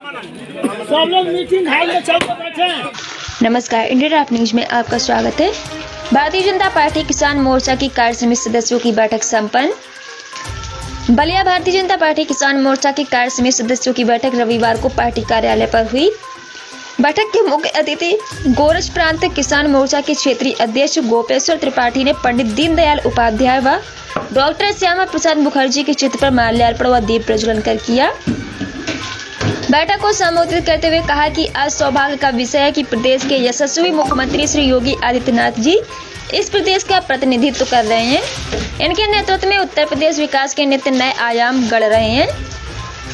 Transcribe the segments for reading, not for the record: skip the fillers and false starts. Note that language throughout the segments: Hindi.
सब लोग मीटिंग हॉल में चल बैठे। नमस्कार, इंडियन रॉक न्यूज में आपका स्वागत है। भारतीय जनता पार्टी किसान मोर्चा की कार्य समिति सदस्यों की बैठक संपन्न। बलिया भारतीय जनता पार्टी किसान मोर्चा की कार्य समिति सदस्यों की बैठक रविवार को पार्टी कार्यालय पर हुई। बैठक के मुख्य अतिथि गोरज प्रांत किसान मोर्चा के क्षेत्रीय अध्यक्ष गोपेश्वर त्रिपाठी ने पंडित दीनदयाल उपाध्याय व डॉक्टर श्यामा प्रसाद मुखर्जी के चित्र पर माल्यार्पण व दीप प्रज्वलन कर किया। बैठक को संबोधित करते हुए कहा कि आज सौभाग्य का विषय है कि प्रदेश के यशस्वी मुख्यमंत्री श्री योगी आदित्यनाथ जी इस प्रदेश का प्रतिनिधित्व कर रहे हैं। इनके नेतृत्व में उत्तर प्रदेश विकास के नित्य नए आयाम गढ़ रहे हैं।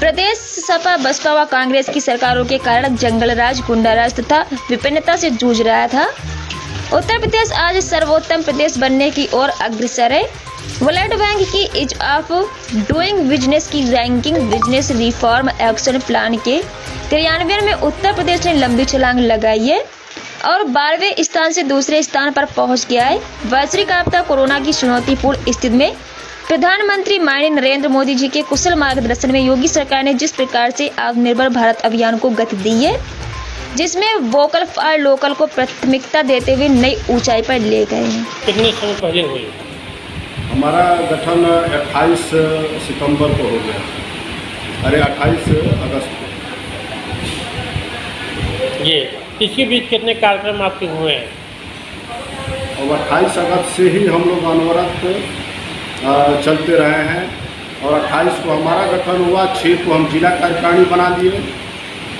प्रदेश सपा, बसपा व कांग्रेस की सरकारों के कारण जंगल राज, गुंडा राज तथा विभिन्नता से जूझ रहा था। उत्तर प्रदेश आज सर्वोत्तम प्रदेश बनने की ओर अग्रसर है। वर्ल्ड बैंक की ईज ऑफ डूइंग बिजनेस की ranking business reform action plan के क्रियान्वयन में उत्तर प्रदेश ने लंबी छलांग लगाई है और 12वें स्थान से दूसरे स्थान पर पहुंच गया है। वैश्विक आपदा कोरोना की चुनौतीपूर्ण स्थिति में प्रधानमंत्री माननीय नरेंद्र मोदी जी के कुशल मार्गदर्शन में योगी सरकार ने जिस प्रकार से आत्मनिर्भर भारत अभियान को गति दी है, जिसमें वोकल फॉर लोकल को प्राथमिकता देते हुए नई ऊंचाई पर ले गए हैं। कितने समय पहले हुई? हमारा गठन 28 सितंबर को हो गया, अरे 28 अगस्त को। ये इसके बीच कितने कार्यक्रम आपके हुए हैं? और 28 अगस्त से ही हम लोग अनवरत चलते रहे हैं और 28 को हमारा गठन हुआ, 6 को हम जिला कार्यकारिणी बना लिए,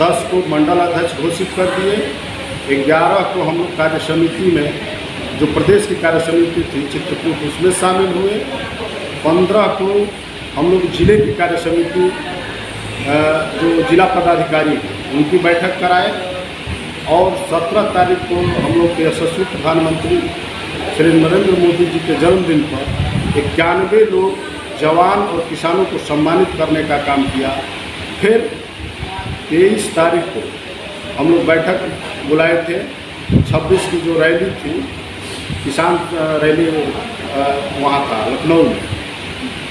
10 को मंडल अध्यक्ष घोषित कर दिए, 11 को हम लोग कार्य समिति में, जो प्रदेश की कार्य समिति थी चित्रकूट, उसमें शामिल हुए। 15 को हम लोग जिले की कार्य समिति, जो जिला पदाधिकारी उनकी बैठक कराए और 17 तारीख को हम लोग के यशस्वी प्रधानमंत्री श्री नरेंद्र मोदी जी के जन्मदिन पर 91 लोग जवान और किसानों को सम्मानित करने का काम किया। फिर 23 तारीख को हम लोग बैठक बुलाए थे। 26 की जो रैली थी, किसान रैली वहाँ था लखनऊ में,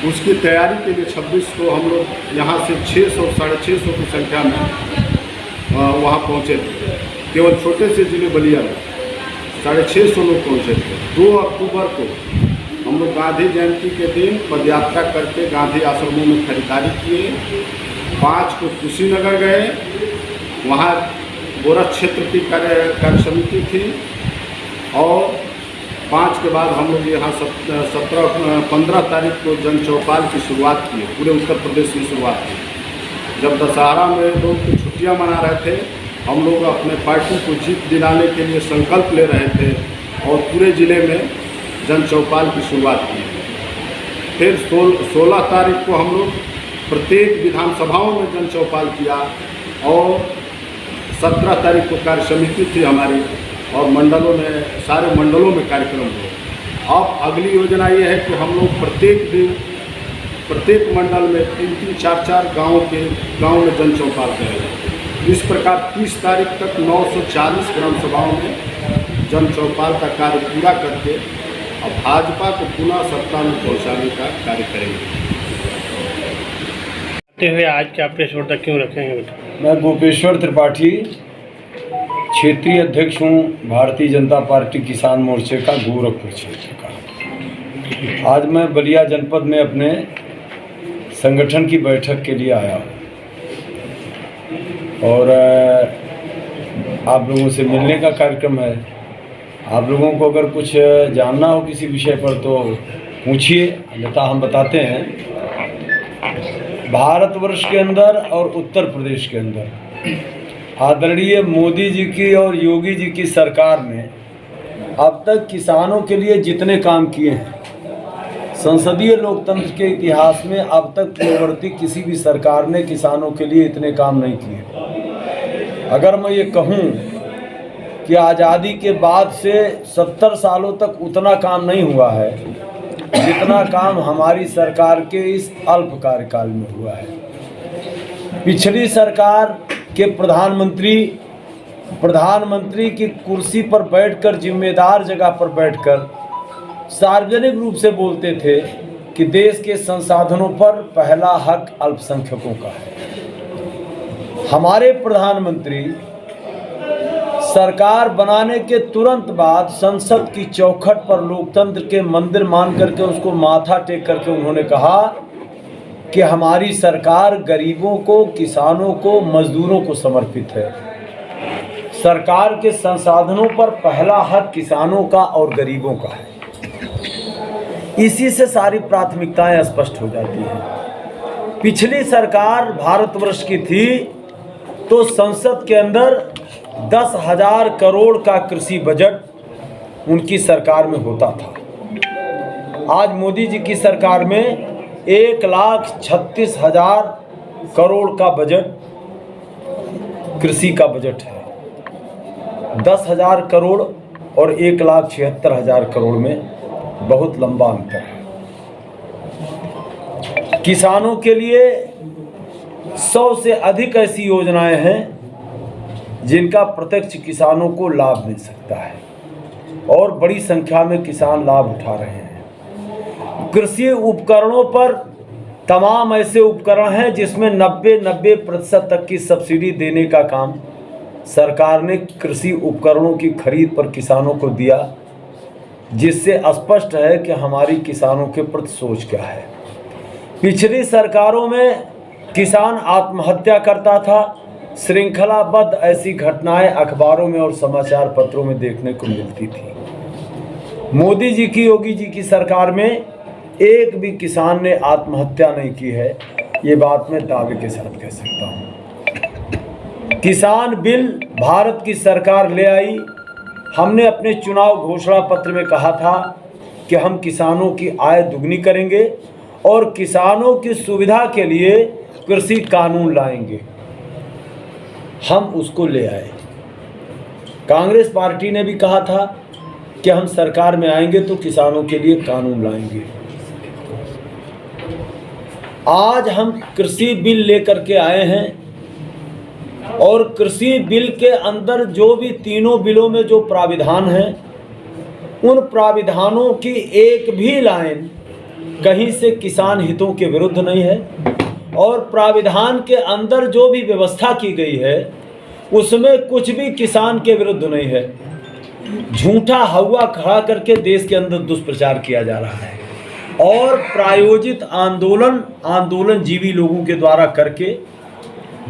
उसकी तैयारी के लिए 26 को हम लोग यहाँ से 600 साढ़े 600 की संख्या में वहाँ पहुँचे थे। केवल छोटे से जिले बलिया में 650 लोग पहुँचे थे। 2 अक्टूबर को हम लोग गांधी जयंती के दिन पदयात्रा करके गांधी आश्रमों में खरीदारी किए। 5 को कुशीनगर गए, वहाँ गोरख क्षेत्र की कार्य समिति थी और 5 के बाद हम लोग यहाँ 15 तारीख को जन चौपाल की शुरुआत की। पूरे उत्तर प्रदेश में शुरुआत की। जब दशहरा में लोग छुट्टियाँ मना रहे थे, हम लोग अपने पार्टी को जीत दिलाने के लिए संकल्प ले रहे थे और पूरे ज़िले में जन चौपाल की शुरुआत की। फिर 16 तारीख को हम लोग प्रत्येक विधानसभाओं में जन चौपाल किया और 17 तारीख को कार्य समिति थी हमारी और मंडलों में, सारे मंडलों में कार्यक्रम हुए। अब अगली योजना ये है कि हम लोग प्रत्येक दिन प्रत्येक मंडल में 3-3, 4-4 गाँव में जन चौपाल करेंगे। इस प्रकार 30 तारीख तक 940 ग्राम सभाओं में जन चौपाल का कार्य पूरा करके अब भाजपा को पुनः सत्ता में पहुंचाने का कार्य करेंगे। हुए आज क्या प्रेस वार्ता क्यों रखेंगे बेटा? मैं गोपेश्वर त्रिपाठी क्षेत्रीय अध्यक्ष हूँ भारतीय जनता पार्टी किसान मोर्चे का गोरखपुर क्षेत्र का। आज मैं बलिया जनपद में अपने संगठन की बैठक के लिए आया हूँ और आप लोगों से मिलने का कार्यक्रम है। आप लोगों को अगर कुछ जानना हो किसी विषय पर तो पूछिए, अन्यथा हम बताते हैं। भारतवर्ष के अंदर और उत्तर प्रदेश के अंदर आदरणीय मोदी जी की और योगी जी की सरकार ने अब तक किसानों के लिए जितने काम किए हैं, संसदीय लोकतंत्र के इतिहास में अब तक पूर्ववर्ती किसी भी सरकार ने किसानों के लिए इतने काम नहीं किए। अगर मैं ये कहूँ कि आज़ादी के बाद से 70 सालों तक उतना काम नहीं हुआ है जितना काम हमारी सरकार के इस अल्प कार्यकाल में हुआ है। पिछली सरकार के प्रधानमंत्री की कुर्सी पर बैठकर, जिम्मेदार जगह पर बैठकर सार्वजनिक रूप से बोलते थे कि देश के संसाधनों पर पहला हक अल्पसंख्यकों का है। हमारे प्रधानमंत्री सरकार बनाने के तुरंत बाद संसद की चौखट पर लोकतंत्र के मंदिर मान करके उसको माथा टेक करके उन्होंने कहा कि हमारी सरकार गरीबों को, किसानों को, मजदूरों को समर्पित है। सरकार के संसाधनों पर पहला हक किसानों का और गरीबों का है। इसी से सारी प्राथमिकताएं स्पष्ट हो जाती हैं। पिछली सरकार भारतवर्ष की थी तो संसद के अंदर 10,000 करोड़ का कृषि बजट उनकी सरकार में होता था। आज मोदी जी की सरकार में 1,36,000 करोड़ का बजट कृषि का बजट है। 10,000 करोड़ और 1,76,000 करोड़ में बहुत लंबा अंतर है। किसानों के लिए 100 से अधिक ऐसी योजनाएं हैं जिनका प्रत्यक्ष किसानों को लाभ मिल सकता है और बड़ी संख्या में किसान लाभ उठा रहे हैं। कृषि उपकरणों पर तमाम ऐसे उपकरण हैं जिसमें 90% तक की सब्सिडी देने का काम सरकार ने कृषि उपकरणों की खरीद पर किसानों को दिया, जिससे स्पष्ट है कि हमारी किसानों के प्रति सोच क्या है। पिछली सरकारों में किसान आत्महत्या करता था। श्रृंखलाबद्ध ऐसी घटनाएं अखबारों में और समाचार पत्रों में देखने को मिलती थी। मोदी जी की, योगी जी की सरकार में एक भी किसान ने आत्महत्या नहीं की है, ये बात मैं दावे के साथ कह सकता हूँ। किसान बिल भारत की सरकार ले आई। हमने अपने चुनाव घोषणा पत्र में कहा था कि हम किसानों की आय दुगनी करेंगे और किसानों की सुविधा के लिए कृषि कानून लाएंगे। हम उसको ले आए। कांग्रेस पार्टी ने भी कहा था कि हम सरकार में आएंगे तो किसानों के लिए कानून लाएंगे। आज हम कृषि बिल लेकर के आए हैं और कृषि बिल के अंदर जो भी तीनों बिलों में जो प्राविधान हैं, उन प्राविधानों की एक भी लाइन कहीं से किसान हितों के विरुद्ध नहीं है और प्राविधान के अंदर जो भी व्यवस्था की गई है उसमें कुछ भी किसान के विरुद्ध नहीं है। झूठा हवा खड़ा करके देश के अंदर दुष्प्रचार किया जा रहा है और प्रायोजित आंदोलन जीवी लोगों के द्वारा करके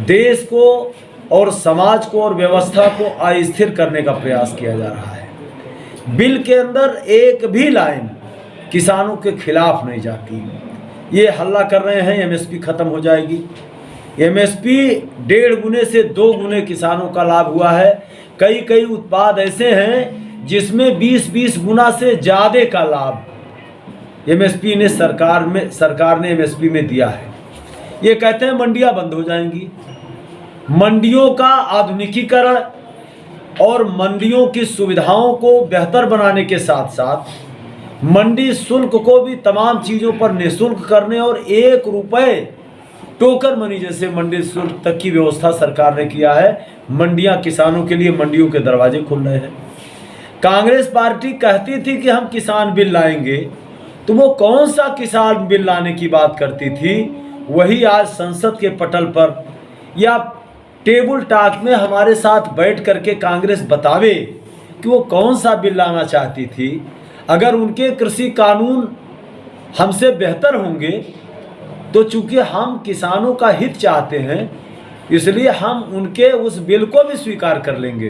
देश को और समाज को और व्यवस्था को अस्थिर करने का प्रयास किया जा रहा है। बिल के अंदर एक भी लाइन किसानों के खिलाफ नहीं जाती। ये हल्ला कर रहे हैं एमएसपी खत्म हो जाएगी। एमएसपी 1.5 गुने से 2 गुने किसानों का लाभ हुआ है। कई उत्पाद ऐसे हैं जिसमें 20 गुना से ज़्यादा का लाभ एमएसपी ने सरकार ने एमएसपी में दिया है। ये कहते हैं मंडियां बंद हो जाएंगी। मंडियों का आधुनिकीकरण और मंडियों की सुविधाओं को बेहतर बनाने के साथ साथ मंडी शुल्क को भी तमाम चीज़ों पर निःशुल्क करने और 1 रुपये टोकन मनी जैसे मंडी शुल्क तक की व्यवस्था सरकार ने किया है। मंडियां किसानों के लिए मंडियों के दरवाजे खुल रहे हैं। कांग्रेस पार्टी कहती थी कि हम किसान बिल लाएंगे, तो वो कौन सा किसान बिल लाने की बात करती थी, वही आज संसद के पटल पर या टेबल टॉक में हमारे साथ बैठ करके कांग्रेस बतावे कि वो कौन सा बिल लाना चाहती थी। अगर उनके कृषि कानून हमसे बेहतर होंगे तो चूंकि हम किसानों का हित चाहते हैं इसलिए हम उनके उस बिल को भी स्वीकार कर लेंगे।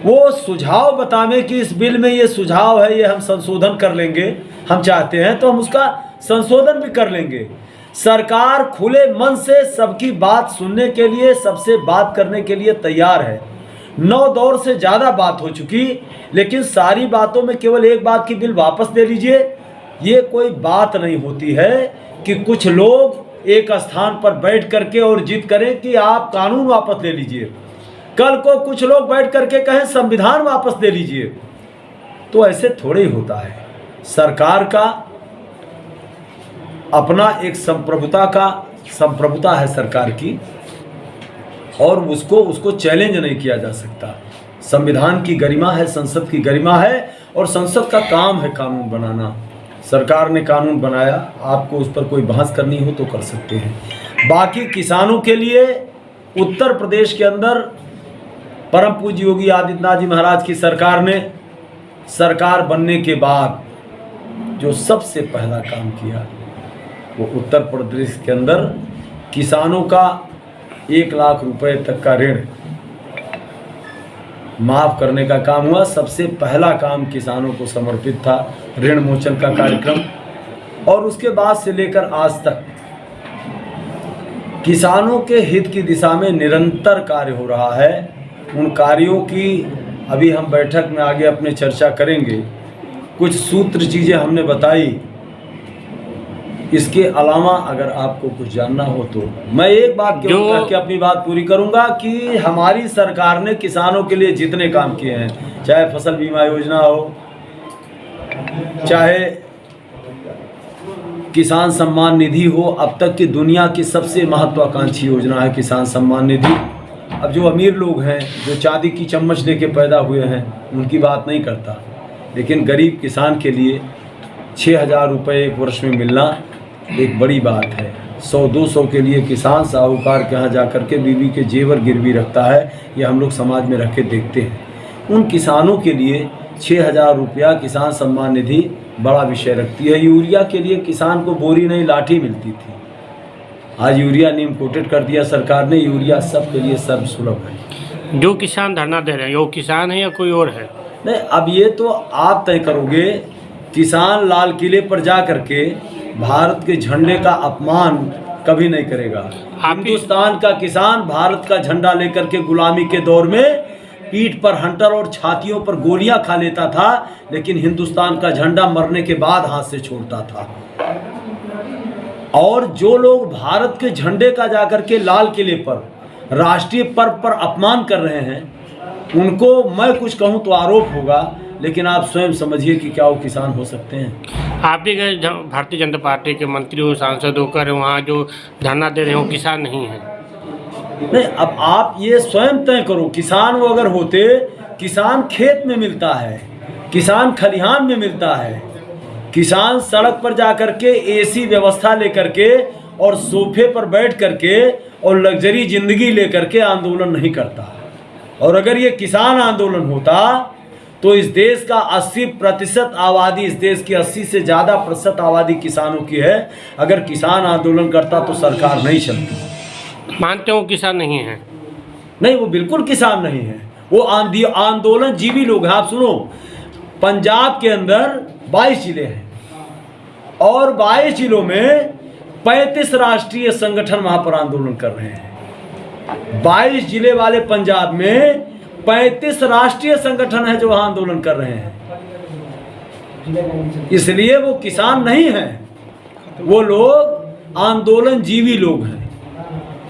वो सुझाव बतावे कि इस बिल में ये सुझाव है, ये हम संशोधन कर लेंगे, हम चाहते हैं तो हम उसका संशोधन भी कर लेंगे। सरकार खुले मन से सबकी बात सुनने के लिए, सबसे बात करने के लिए तैयार है। 9 दौर से ज़्यादा बात हो चुकी, लेकिन सारी बातों में केवल एक बात की बिल वापस ले लीजिए, ये कोई बात नहीं होती है कि कुछ लोग एक स्थान पर बैठ करके और जिद करें कि आप कानून वापस ले लीजिए। कल को कुछ लोग बैठ करके कहें संविधान वापस ले लीजिए, तो ऐसे थोड़े ही होता है। सरकार का अपना एक संप्रभुता है सरकार की, और उसको चैलेंज नहीं किया जा सकता। संविधान की गरिमा है, संसद की गरिमा है, और संसद का काम है कानून बनाना। सरकार ने कानून बनाया, आपको उस पर कोई बहस करनी हो तो कर सकते हैं। बाकी किसानों के लिए उत्तर प्रदेश के अंदर परम पूज्य योगी आदित्यनाथ जी महाराज की सरकार ने सरकार बनने के बाद जो सबसे पहला काम किया वो उत्तर प्रदेश के अंदर किसानों का 1 लाख रुपए तक का ऋण माफ करने का काम हुआ। सबसे पहला काम किसानों को समर्पित था ऋण मोचन का कार्यक्रम, और उसके बाद से लेकर आज तक किसानों के हित की दिशा में निरंतर कार्य हो रहा है। उन कार्यों की अभी हम बैठक में आगे अपने चर्चा करेंगे। कुछ सूत्र चीज़ें हमने बताई, इसके अलावा अगर आपको कुछ जानना हो तो मैं एक बात करके अपनी बात पूरी करूंगा कि हमारी सरकार ने किसानों के लिए जितने काम किए हैं, चाहे फसल बीमा योजना हो, चाहे किसान सम्मान निधि हो, अब तक की दुनिया की सबसे महत्वाकांक्षी योजना है किसान सम्मान निधि। अब जो अमीर लोग हैं, जो चांदी की चम्मच लेके पैदा हुए हैं, उनकी बात नहीं करता, लेकिन गरीब किसान के लिए 6,000 रुपये एक वर्ष में मिलना एक बड़ी बात है। 100-200 के लिए किसान साहूकार के यहाँ जा कर के बीवी के जेवर गिरवी रखता है, ये हम लोग समाज में रख के देखते हैं। उन किसानों के लिए 6,000 रुपया किसान सम्मान निधि बड़ा विषय रखती है। यूरिया के लिए किसान को बोरी नहीं लाठी मिलती थी, आज यूरिया नीम कोटेड कर दिया सरकार ने। यूरिया सब के लिए सर्वसुलभ है। जो किसान धरना दे रहे हैं वो किसान है या कोई और है? नहीं, अब ये तो आप तय करोगे। किसान लाल किले पर जा करके भारत के झंडे का अपमान कभी नहीं करेगा। हिंदुस्तान का किसान भारत का झंडा लेकर के गुलामी के दौर में पीठ पर हंटर और छातियों पर गोलियां खा लेता था, लेकिन हिंदुस्तान का झंडा मरने के बाद हाथ से छोड़ता था। और जो लोग भारत के झंडे का जाकर के लाल किले पर राष्ट्रीय पर्व पर अपमान कर रहे हैं, उनको मैं कुछ कहूं तो आरोप होगा, लेकिन आप स्वयं समझिए कि क्या वो किसान हो सकते हैं? आप भी गए भारतीय जनता पार्टी के मंत्री हो, सांसद होकर वहाँ जो धरना दे रहे हो किसान नहीं है? नहीं, अब आप ये स्वयं तय करो। किसान वो अगर होते, किसान खेत में मिलता है, किसान खलिहान में मिलता है, किसान सड़क पर जाकर के एसी व्यवस्था लेकर के और सोफे पर बैठ करके और लग्जरी जिंदगी लेकर के आंदोलन नहीं करता। और अगर ये किसान आंदोलन होता तो इस देश का 80% आबादी, इस देश की 80 से ज़्यादा प्रतिशत आबादी किसानों की है। अगर किसान आंदोलन करता तो सरकार नहीं चलती। मानते हो किसान नहीं है? नहीं, वो बिल्कुल किसान नहीं है, वो आंदोलन जीवी लोग हैं। आप सुनो, पंजाब के अंदर 22 जिले हैं और 22 जिलों में 35 राष्ट्रीय संगठन वहां पर आंदोलन कर रहे हैं। 22 जिले वाले पंजाब में 35 राष्ट्रीय संगठन है जो वहां आंदोलन कर रहे हैं। इसलिए वो किसान नहीं हैं, वो लोग आंदोलन जीवी लोग हैं,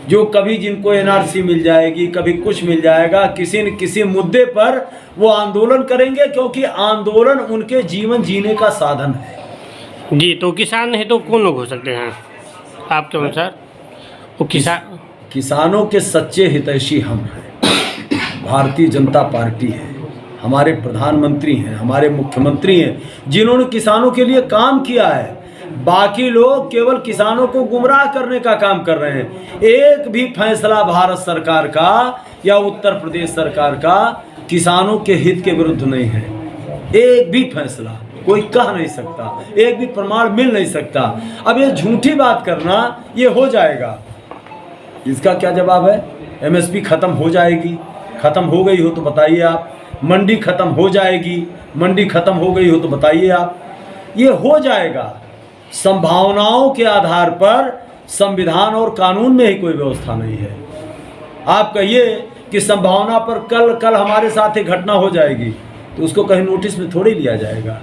जो कभी जिनको एनआरसी मिल जाएगी, कभी कुछ मिल जाएगा, किसी न किसी मुद्दे पर वो आंदोलन करेंगे, क्योंकि आंदोलन उनके जीवन जीने का साधन है। जी, तो किसान नहीं तो कौन लोग हो सकते हैं आपके अनुसार? वो किसानों के सच्चे हितैषी हम हैं, भारतीय जनता पार्टी है, हमारे प्रधानमंत्री हैं, हमारे मुख्यमंत्री हैं, जिन्होंने किसानों के लिए काम किया है। बाकी लोग केवल किसानों को गुमराह करने का काम कर रहे हैं। एक भी फैसला भारत सरकार का या उत्तर प्रदेश सरकार का किसानों के हित के विरुद्ध नहीं है। एक भी फैसला कोई कह नहीं सकता, एक भी प्रमाण मिल नहीं सकता। अब ये झूठी बात करना, ये हो जाएगा, इसका क्या जवाब है? एमएसपी खत्म हो जाएगी, खत्म हो गई हो तो बताइए आप। मंडी खत्म हो जाएगी, मंडी खत्म हो गई हो तो बताइए आप। ये हो जाएगा। संभावनाओं के आधार पर संविधान और कानून में ही कोई व्यवस्था नहीं है। आप कहिए कि संभावना पर कल हमारे साथ एक घटना हो जाएगी, तो उसको कहीं नोटिस में थोड़ी लिया जाएगा।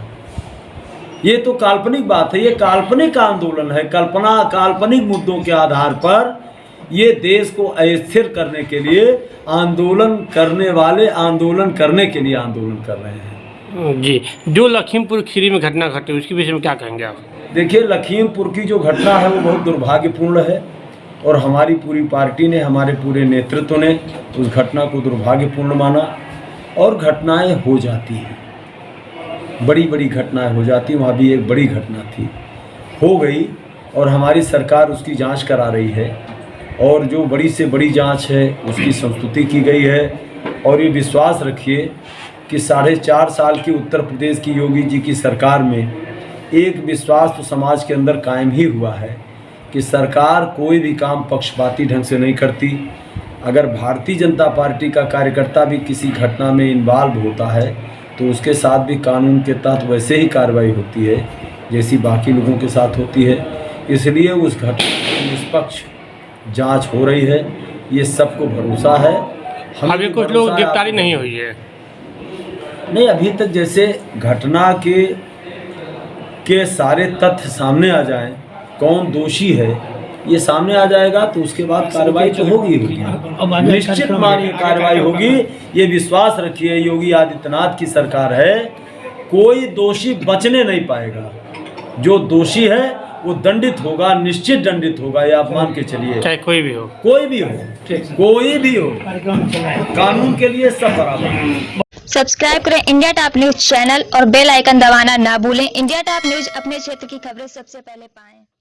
ये तो काल्पनिक बात है, ये काल्पनिक आंदोलन है। काल्पनिक मुद्दों के आधार पर ये देश को अस्थिर करने के लिए आंदोलन करने वाले आंदोलन करने के लिए आंदोलन कर रहे हैं। जी, जो लखीमपुर खीरी में घटना घटी उसके विषय में क्या कहेंगे आप? देखिए, लखीमपुर की जो घटना है वो बहुत दुर्भाग्यपूर्ण है, और हमारी पूरी पार्टी ने, हमारे पूरे नेतृत्व ने उस घटना को दुर्भाग्यपूर्ण माना। और घटनाएं हो जाती हैं, बड़ी बड़ी घटनाएं हो जाती हैं। वहाँ भी एक बड़ी घटना थी, हो गई, और हमारी सरकार उसकी जांच करा रही है। और जो बड़ी से बड़ी जांच है उसकी संस्तुति की गई है। और ये विश्वास रखिए कि 4.5 साल की उत्तर प्रदेश की योगी जी की सरकार में एक विश्वास तो समाज के अंदर कायम ही हुआ है कि सरकार कोई भी काम पक्षपाती ढंग से नहीं करती। अगर भारतीय जनता पार्टी का कार्यकर्ता भी किसी घटना में इन्वॉल्व होता है तो उसके साथ भी कानून के तहत वैसे ही कार्रवाई होती है जैसी बाकी लोगों के साथ होती है। इसलिए उस घटना की निष्पक्ष जांच हो रही है, ये सबको भरोसा है। अभी कुछ लोग गिरफ्तारी नहीं हुई है। नहीं, अभी तक जैसे घटना के सारे तथ्य सामने आ जाएं, कौन दोषी है ये सामने आ जाएगा तो उसके बाद कार्रवाई तो होगी, निश्चित मानिए कार्रवाई होगी। ये विश्वास रखिए, योगी आदित्यनाथ की सरकार है, कोई दोषी बचने नहीं पाएगा। जो दोषी है वो दंडित होगा, निश्चित दंडित होगा, ये आप मान के चलिए। चाहे कोई भी हो, कोई भी हो, कोई भी हो, कानून के लिए सब बराबर। सब्सक्राइब करें इंडिया टॉप न्यूज चैनल और बेल आइकन दबाना ना भूलें। इंडिया टॉप न्यूज अपने क्षेत्र की खबरें सबसे पहले पाएं।